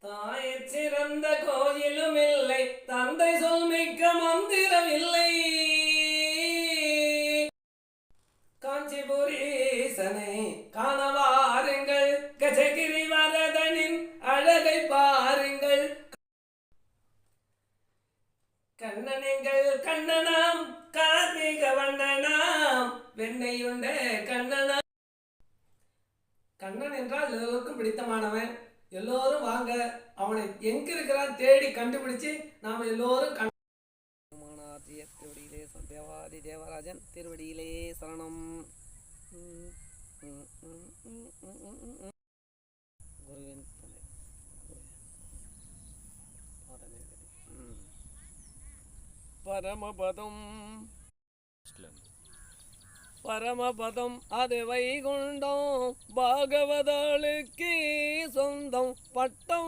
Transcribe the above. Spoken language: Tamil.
தாயச் சிறந்த கோயிலும் இல்லை, தந்தை சொல்மிக்க மந்திரம் இல்லை. காஞ்சிபுரீசனை காணவாருங்கள், கஜகிரி வரதனின் அழகை பாருங்கள். கண்ணனெங்கள் கண்ணனாம், கார்த்திக வண்ணனாம், வெண்ணையுண்ட கண்ணனாம். கண்ணன் என்றால் எல்லோருக்கும் பிடித்தமானவன். எல்லோரும் வாங்க, அவனை எங்க இருக்கிறான் தேடி கண்டுபிடிச்சு நாம எல்லோரும் திருவடியிலே தேவாதி தேவராஜன் திருவடியிலே சரணம். குருவின் பரமபதம் பரமபதம் அது வைகுண்டம், பாகவதாளுக்கு சொந்தம் பட்டம்.